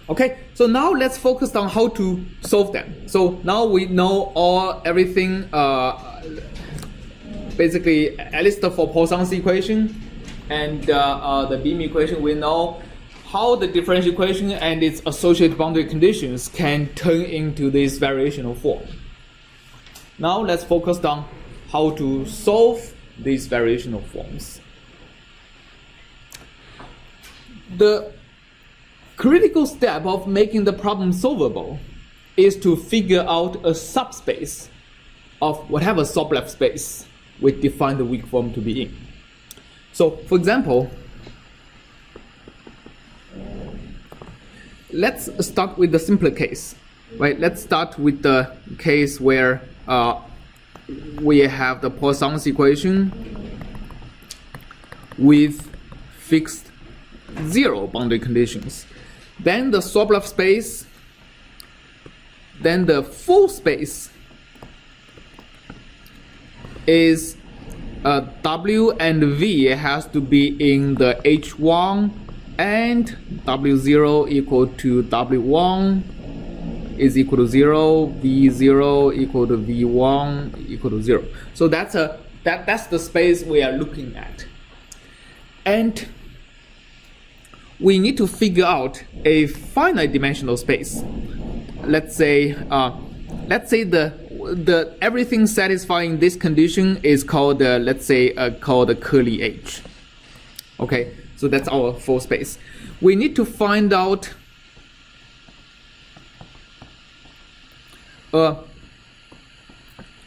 Okay, so now let's focus on how to solve them. So now we know everything, basically at least for Poisson's equation and the beam equation. We know how the differential equation and its associated boundary conditions can turn into this variational form. Now let's focus on how to solve these variational forms. The critical step of making the problem solvable is to figure out a subspace of whatever Sobolev space we define the weak form to be in. So, for example, let's start with the simpler case, right? Let's start with the case where we have the Poisson's equation with fixed zero boundary conditions. Then the Sobolev space, then the full space is W and V has to be in the H1 and W0 equal to W1 is equal to 0, V0 equal to V1 equal to 0. So that's the space we are looking at. And we need to figure out a finite dimensional space. Let's say the everything satisfying this condition is called called the curly H. Okay, so that's our full space. We need to find out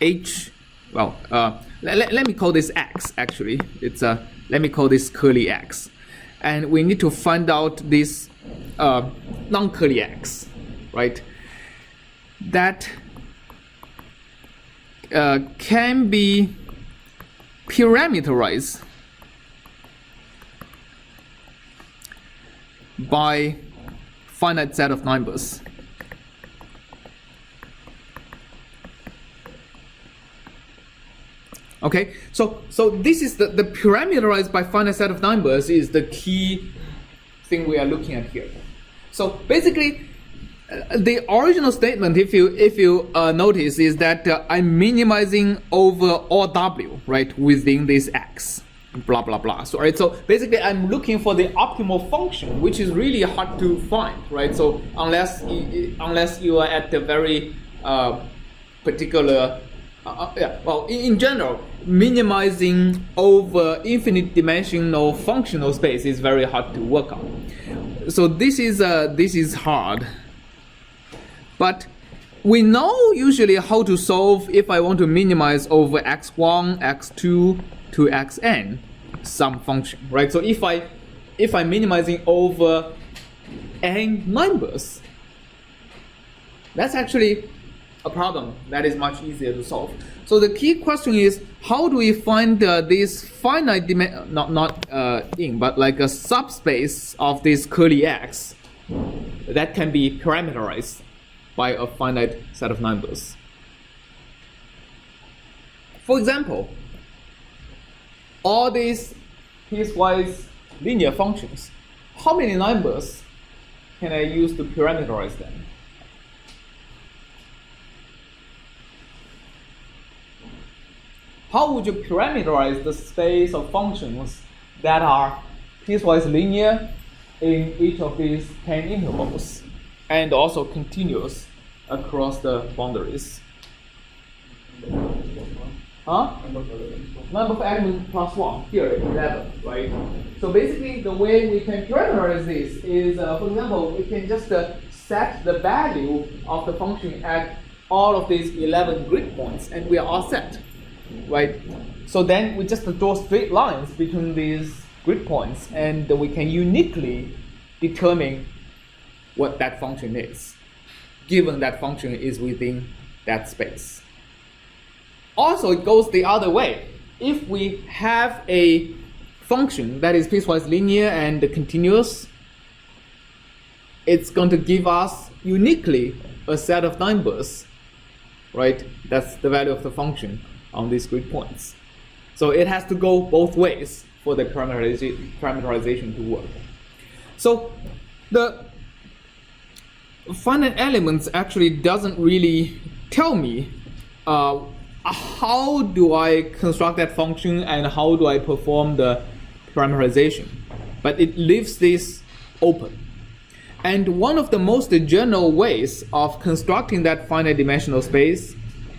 H. Well, let me call this X. Actually, it's let me call this curly X. And we need to find out this non-curly X, right? That can be parameterized by finite set of numbers. Okay, so this is the parameterized by finite set of numbers is the key thing we are looking at here. So basically, the original statement, if you notice, is that I'm minimizing over all W, right, within this X, blah blah blah. So right, so basically I'm looking for the optimal function, which is really hard to find, right? So unless you are at the very particular well, in general, minimizing over infinite dimensional functional space is very hard to work on. So this is hard. But we know usually how to solve if I want to minimize over x1, x2 to xn some function, right? So if I'm minimizing over n numbers, that's actually a problem that is much easier to solve. So the key question is, how do we find this finite dimension, but like a subspace of this curly X that can be parameterized by a finite set of numbers? For example, all these piecewise linear functions, how many numbers can I use to parameterize them? How would you parameterize the space of functions that are piecewise linear in each of these 10 intervals and also continuous across the boundaries? Huh? Number of elements plus 1, here 11, right? So basically the way we can parameterize this is, for example, we can just set the value of the function at all of these 11 grid points and we are all set. Right, so then we just draw straight lines between these grid points, and we can uniquely determine what that function is, given that function is within that space. Also, it goes the other way. If we have a function that is piecewise linear and continuous, it's going to give us uniquely a set of numbers, right? That's the value of the function on these grid points. So it has to go both ways for the parameterization to work. So finite elements actually doesn't really tell me how do I construct that function and how do I perform the parameterization, but it leaves this open. And one of the most general ways of constructing that finite dimensional space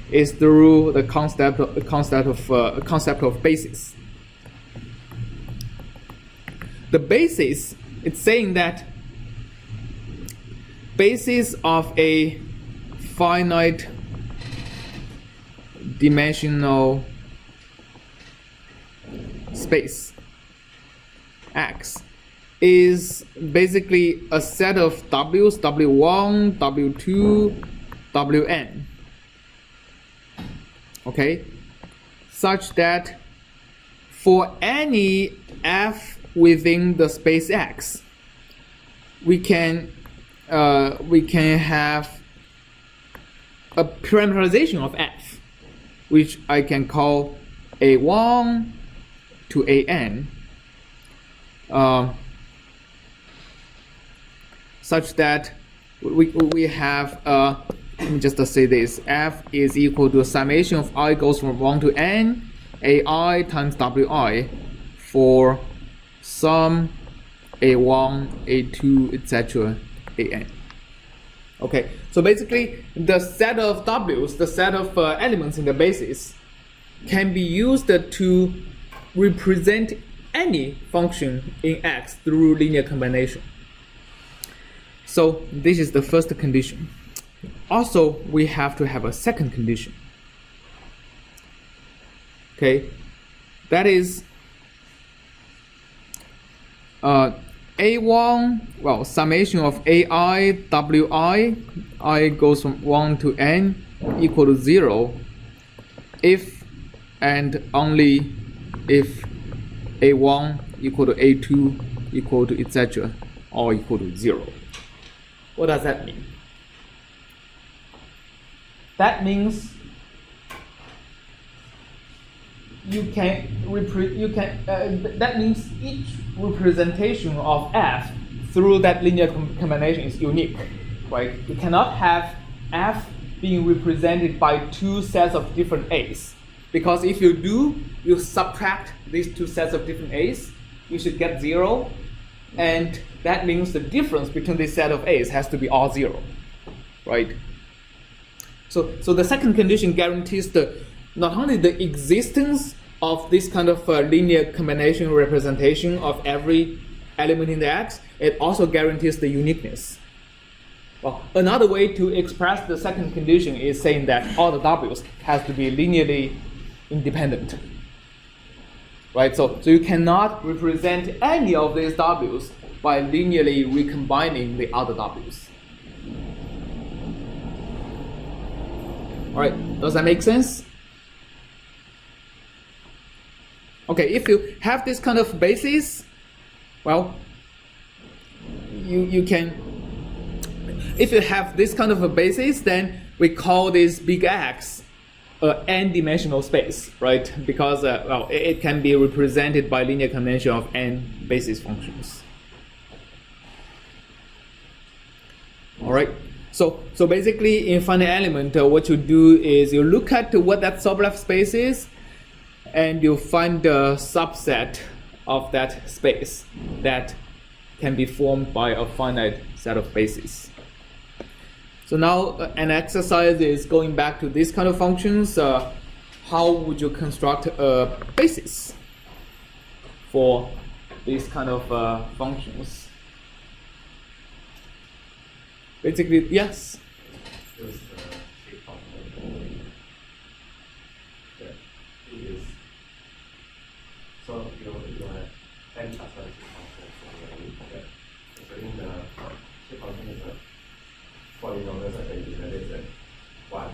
is through the concept of basis. The basis, it's saying that basis of a finite dimensional space X is basically a set of W's, W1, W2, Wn. Okay? Such that for any f within the space X, we can have a parameterization of f, which I can call A1 to An, such that we have, let me just say this, f is equal to a summation of I goes from 1 to n, ai times wi for some a1, a2, etc., an. Okay, so basically the set of w's, the set of elements in the basis, can be used to represent any function in X through linear combination. So this is the first condition. Also, we have to have a second condition. Okay, that is A1, well, summation of AI, Wi, I goes from 1 to n equal to 0 if and only if A1 equal to A2 equal to etc. or equal to 0. What does that mean? That means that means each representation of f through that linear combination is unique, right? You cannot have f being represented by two sets of different a's, because if you do, you subtract these two sets of different a's, you should get 0, and that means the difference between this set of a's has to be all 0, right? So the second condition guarantees not only the existence of this kind of linear combination representation of every element in the X, it also guarantees the uniqueness. Well, another way to express the second condition is saying that all the W's has to be linearly independent. Right? So you cannot represent any of these W's by linearly recombining the other W's. All right, does that make sense? Okay, if you have this kind of basis, well, you can, if you have this kind of a basis, then we call this big X n-dimensional space, right? Because well, it can be represented by linear combination of n basis functions. All right. So basically, in finite element, what you do is you look at what that Sobolev space is, and you find the subset of that space that can be formed by a finite set of bases. So now an exercise is going back to these kind of functions. How would you construct a basis for these kind of functions? Basically, yes. So you have n plus 1 function. So in the shape function is a polynomial such that you can less 1.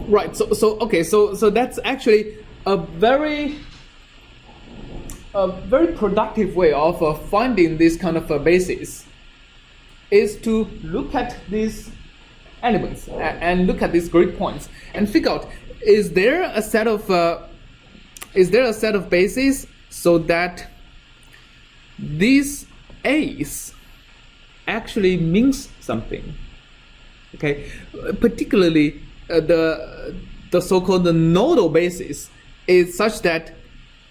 Right. So okay. So that's actually a very productive way of finding this kind of a basis, is to look at these elements and look at these grid points and figure out, is there a set of bases so that this ace actually means something. Okay, particularly the so-called nodal basis is such that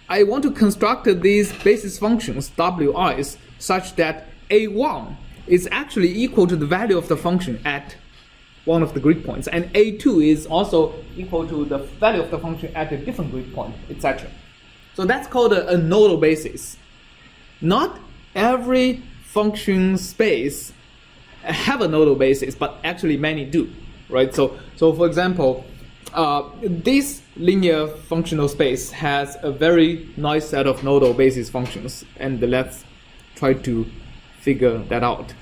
I want to construct these basis functions wi's such that a1 is actually equal to the value of the function at one of the grid points, and a2 is also equal to the value of the function at a different grid point, etc. So that's called a nodal basis. Not every function space have a nodal basis, but actually many do, right? So for example, this linear functional space has a very nice set of nodal basis functions, and let's try to figure that out.